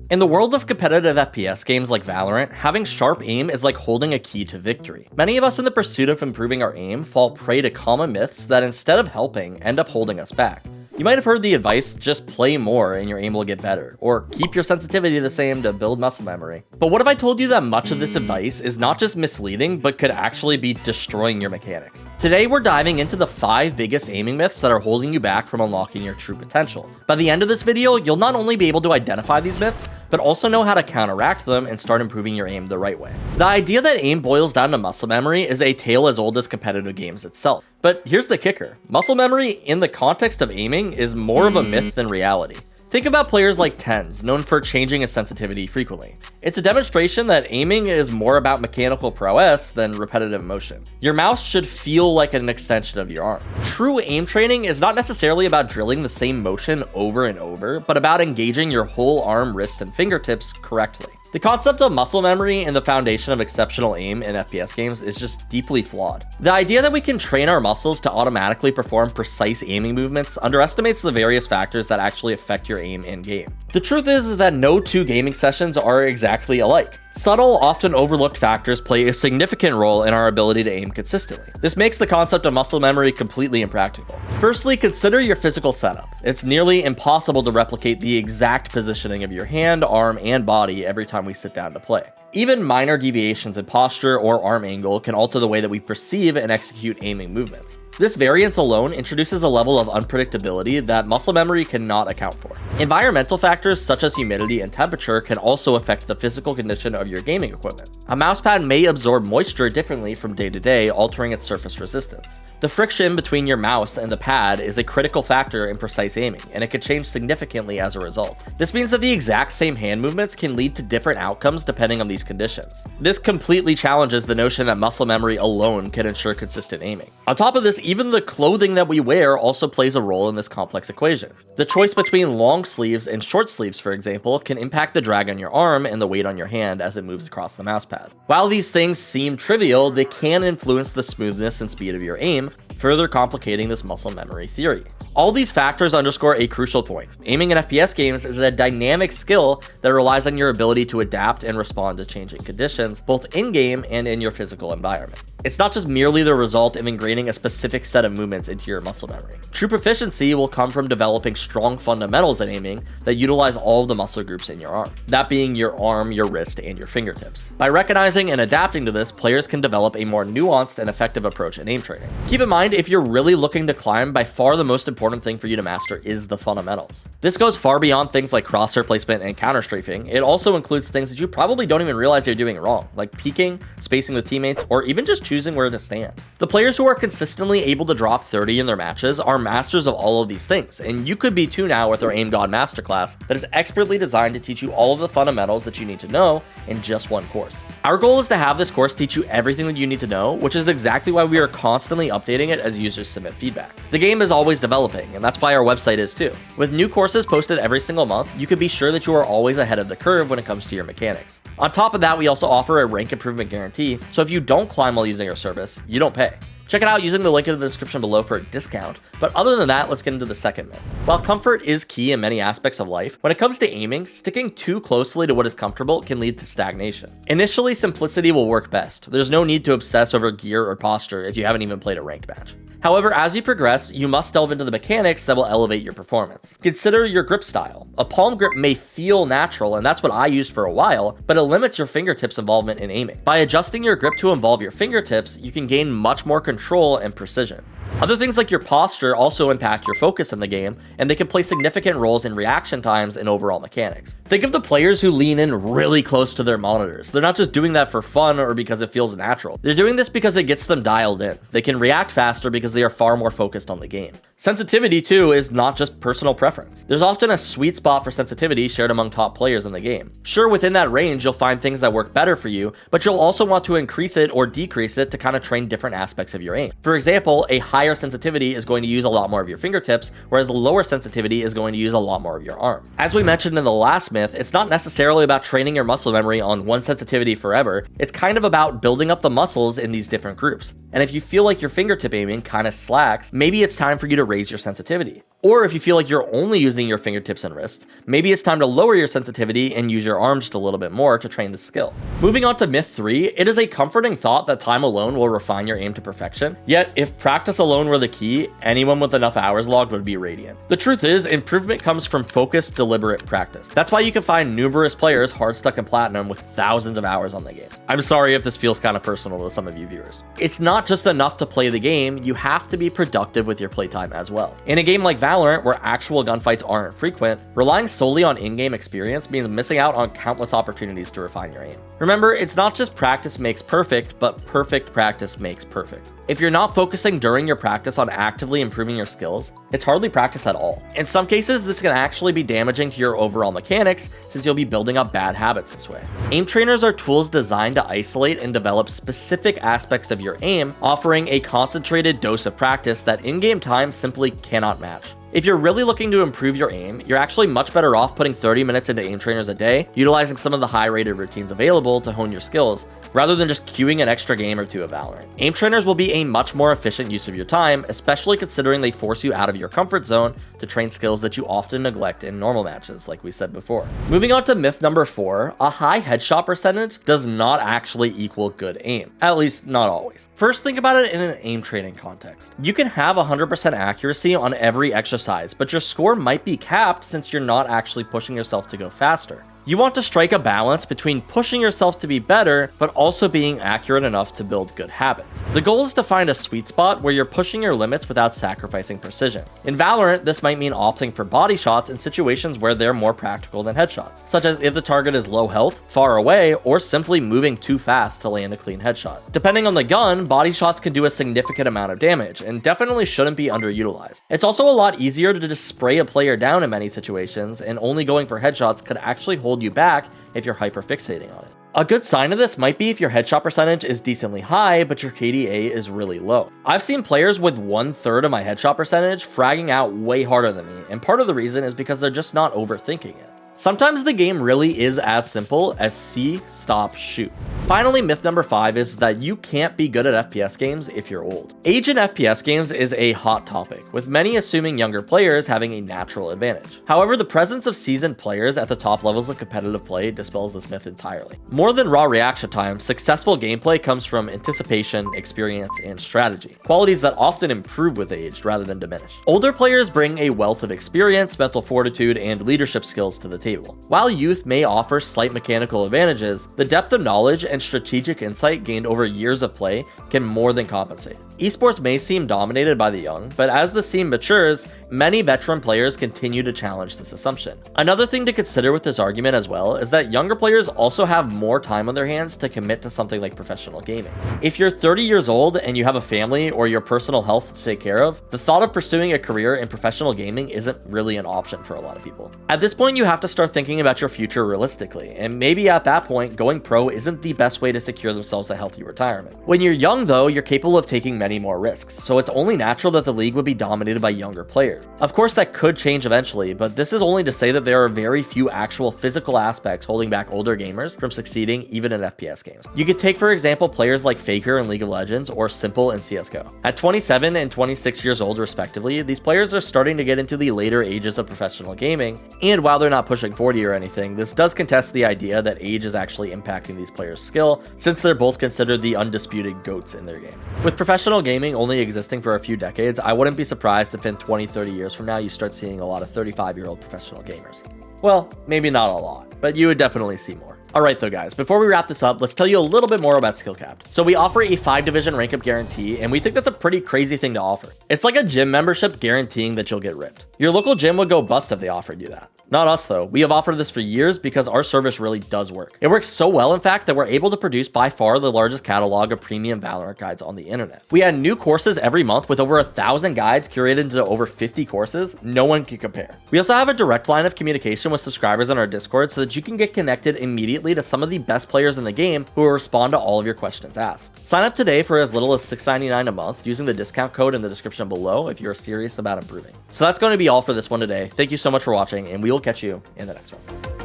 In the world of competitive FPS games like Valorant, having sharp aim is like holding a key to victory. Many of us in the pursuit of improving our aim fall prey to common myths that instead of helping, end up holding us back. You might have heard the advice, just play more and your aim will get better, or keep your sensitivity the same to build muscle memory. But what if I told you that much of this advice is not just misleading, but could actually be destroying your mechanics? Today we're diving into the 5 biggest aiming myths that are holding you back from unlocking your true potential. By the end of this video, you'll not only be able to identify these myths, but also know how to counteract them and start improving your aim the right way. The idea that aim boils down to muscle memory is a tale as old as competitive games itself. But here's the kicker. Muscle memory in the context of aiming is more of a myth than reality. Think about players like TenZ, known for changing his sensitivity frequently. It's a demonstration that aiming is more about mechanical prowess than repetitive motion. Your mouse should feel like an extension of your arm. True aim training is not necessarily about drilling the same motion over and over, but about engaging your whole arm, wrist, and fingertips correctly. The concept of muscle memory and the foundation of exceptional aim in FPS games is just deeply flawed. The idea that we can train our muscles to automatically perform precise aiming movements underestimates the various factors that actually affect your aim in-game. The truth is that no 2 gaming sessions are exactly alike. Subtle, often overlooked factors play a significant role in our ability to aim consistently. This makes the concept of muscle memory completely impractical. Firstly, consider your physical setup. It's nearly impossible to replicate the exact positioning of your hand, arm, and body every time we sit down to play. Even minor deviations in posture or arm angle can alter the way that we perceive and execute aiming movements. This variance alone introduces a level of unpredictability that muscle memory cannot account for. Environmental factors such as humidity and temperature can also affect the physical condition of your gaming equipment. A mousepad may absorb moisture differently from day to day, altering its surface resistance. The friction between your mouse and the pad is a critical factor in precise aiming, and it could change significantly as a result. This means that the exact same hand movements can lead to different outcomes depending on these conditions. This completely challenges the notion that muscle memory alone can ensure consistent aiming. On top of this, even the clothing that we wear also plays a role in this complex equation. The choice between long sleeves and short sleeves, for example, can impact the drag on your arm and the weight on your hand as it moves across the mousepad. While these things seem trivial, they can influence the smoothness and speed of your aim, further complicating this muscle memory theory. All these factors underscore a crucial point. Aiming in FPS games is a dynamic skill that relies on your ability to adapt and respond to changing conditions, both in-game and in your physical environment. It's not just merely the result of ingraining a specific set of movements into your muscle memory. True proficiency will come from developing strong fundamentals in aiming that utilize all of the muscle groups in your arm, that being your arm, your wrist, and your fingertips. By recognizing and adapting to this, players can develop a more nuanced and effective approach in aim training. Keep in mind, if you're really looking to climb, by far the most important thing for you to master is the fundamentals. This goes far beyond things like crosshair placement and counter strafing. It also includes things that you probably don't even realize you're doing wrong, like peeking, spacing with teammates, or even just choosing where to stand. The players who are consistently able to drop 30 in their matches are masters of all of these things, and you could be too now with our Aim God Masterclass that is expertly designed to teach you all of the fundamentals that you need to know in just one course. Our goal is to have this course teach you everything that you need to know, which is exactly why we are constantly updating it as users submit feedback. The game is always developing, and that's why our website is too. With new courses posted every single month, you can be sure that you are always ahead of the curve when it comes to your mechanics. On top of that, we also offer a rank improvement guarantee, so if you don't climb while using our service, you don't pay. Check it out using the link in the description below for a discount. But other than that, let's get into the second myth. While comfort is key in many aspects of life, when it comes to aiming, sticking too closely to what is comfortable can lead to stagnation. Initially, simplicity will work best. There's no need to obsess over gear or posture if you haven't even played a ranked match. However, as you progress, you must delve into the mechanics that will elevate your performance. Consider your grip style. A palm grip may feel natural, and that's what I used for a while, but it limits your fingertips involvement in aiming. By adjusting your grip to involve your fingertips, you can gain much more control and precision. Other things like your posture also impact your focus in the game, and they can play significant roles in reaction times and overall mechanics. Think of the players who lean in really close to their monitors. They're not just doing that for fun or because it feels natural. They're doing this because it gets them dialed in. They can react faster because they are far more focused on the game. Sensitivity, too, is not just personal preference. There's often a sweet spot for sensitivity shared among top players in the game. Sure, within that range, you'll find things that work better for you, but you'll also want to increase it or decrease it to kind of train different aspects of your aim. For example, a higher sensitivity is going to use a lot more of your fingertips, whereas a lower sensitivity is going to use a lot more of your arm. As we mentioned in the last myth, it's not necessarily about training your muscle memory on one sensitivity forever. It's kind of about building up the muscles in these different groups. And if you feel like your fingertip aiming kind of slacks, maybe it's time for you to raise your sensitivity. Or if you feel like you're only using your fingertips and wrists, maybe it's time to lower your sensitivity and use your arms just a little bit more to train the skill. Moving on to myth 3, it is a comforting thought that time alone will refine your aim to perfection. Yet, if practice alone were the key, anyone with enough hours logged would be radiant. The truth is, improvement comes from focused, deliberate practice. That's why you can find numerous players hard stuck in platinum with thousands of hours on the game. I'm sorry if this feels kind of personal to some of you viewers. It's not just enough to play the game, you have to be productive with your playtime as well. In a game like Valorant, where actual gunfights aren't frequent, relying solely on in-game experience means missing out on countless opportunities to refine your aim. Remember, it's not just practice makes perfect, but perfect practice makes perfect. If you're not focusing during your practice on actively improving your skills, it's hardly practice at all. In some cases, this can actually be damaging to your overall mechanics since you'll be building up bad habits this way. Aim trainers are tools designed to isolate and develop specific aspects of your aim, offering a concentrated dose of practice that in-game time simply cannot match. If you're really looking to improve your aim, you're actually much better off putting 30 minutes into aim trainers a day, utilizing some of the high-rated routines available to hone your skills, rather than just queuing an extra game or two of Valorant. Aim trainers will be a much more efficient use of your time, especially considering they force you out of your comfort zone to train skills that you often neglect in normal matches, like we said before. Moving on to myth number 4, a high headshot percentage does not actually equal good aim. At least, not always. First, think about it in an aim training context. You can have 100% accuracy on every exercise, but your score might be capped since you're not actually pushing yourself to go faster. You want to strike a balance between pushing yourself to be better, but also being accurate enough to build good habits. The goal is to find a sweet spot where you're pushing your limits without sacrificing precision. In Valorant, this might mean opting for body shots in situations where they're more practical than headshots, such as if the target is low health, far away, or simply moving too fast to land a clean headshot. Depending on the gun, body shots can do a significant amount of damage, and definitely shouldn't be underutilized. It's also a lot easier to just spray a player down in many situations, and only going for headshots could actually hold you back if you're hyper fixating on it. A good sign of this might be if your headshot percentage is decently high, but your KDA is really low. I've seen players with 1/3 of my headshot percentage fragging out way harder than me, and part of the reason is because they're just not overthinking it. Sometimes the game really is as simple as see, stop, shoot. Finally, myth number 5 is that you can't be good at FPS games if you're old. Age in FPS games is a hot topic, with many assuming younger players having a natural advantage. However, the presence of seasoned players at the top levels of competitive play dispels this myth entirely. More than raw reaction time, successful gameplay comes from anticipation, experience, and strategy, qualities that often improve with age rather than diminish. Older players bring a wealth of experience, mental fortitude, and leadership skills to the table. While youth may offer slight mechanical advantages, the depth of knowledge and strategic insight gained over years of play can more than compensate. Esports may seem dominated by the young, but as the scene matures, many veteran players continue to challenge this assumption. Another thing to consider with this argument as well is that younger players also have more time on their hands to commit to something like professional gaming. If you're 30 years old and you have a family or your personal health to take care of, the thought of pursuing a career in professional gaming isn't really an option for a lot of people. At this point, you have to start thinking about your future realistically, and maybe at that point, going pro isn't the best way to secure themselves a healthy retirement. When you're young though, you're capable of taking many more risks, so it's only natural that the league would be dominated by younger players. Of course, that could change eventually, but this is only to say that there are very few actual physical aspects holding back older gamers from succeeding even in FPS games. You could take, for example, players like Faker in League of Legends or Simple in CSGO. At 27 and 26 years old respectively, these players are starting to get into the later ages of professional gaming, and while they're not pushing 40 or anything, this does contest the idea that age is actually impacting these players' skill, since they're both considered the undisputed GOATs in their game. With professional gaming only existing for a few decades, I wouldn't be surprised if in 20-30 years from now you start seeing a lot of 35-year-old professional gamers. Well, maybe not a lot, but you would definitely see more. Alright though guys, before we wrap this up, let's tell you a little bit more about SkillCapped. So we offer a 5-division rank up guarantee, and we think that's a pretty crazy thing to offer. It's like a gym membership guaranteeing that you'll get ripped. Your local gym would go bust if they offered you that. Not us though. We have offered this for years because our service really does work. It works so well, in fact, that we're able to produce by far the largest catalog of premium Valorant guides on the internet. We add new courses every month with over 1,000 guides curated into over 50 courses. No one can compare. We also have a direct line of communication with subscribers on our Discord so that you can get connected immediately to some of the best players in the game who will respond to all of your questions asked. Sign up today for as little as $6.99 a month using the discount code in the description below if you're serious about improving. So that's going to be all for this one today. Thank you so much for watching, and we will catch you in the next one.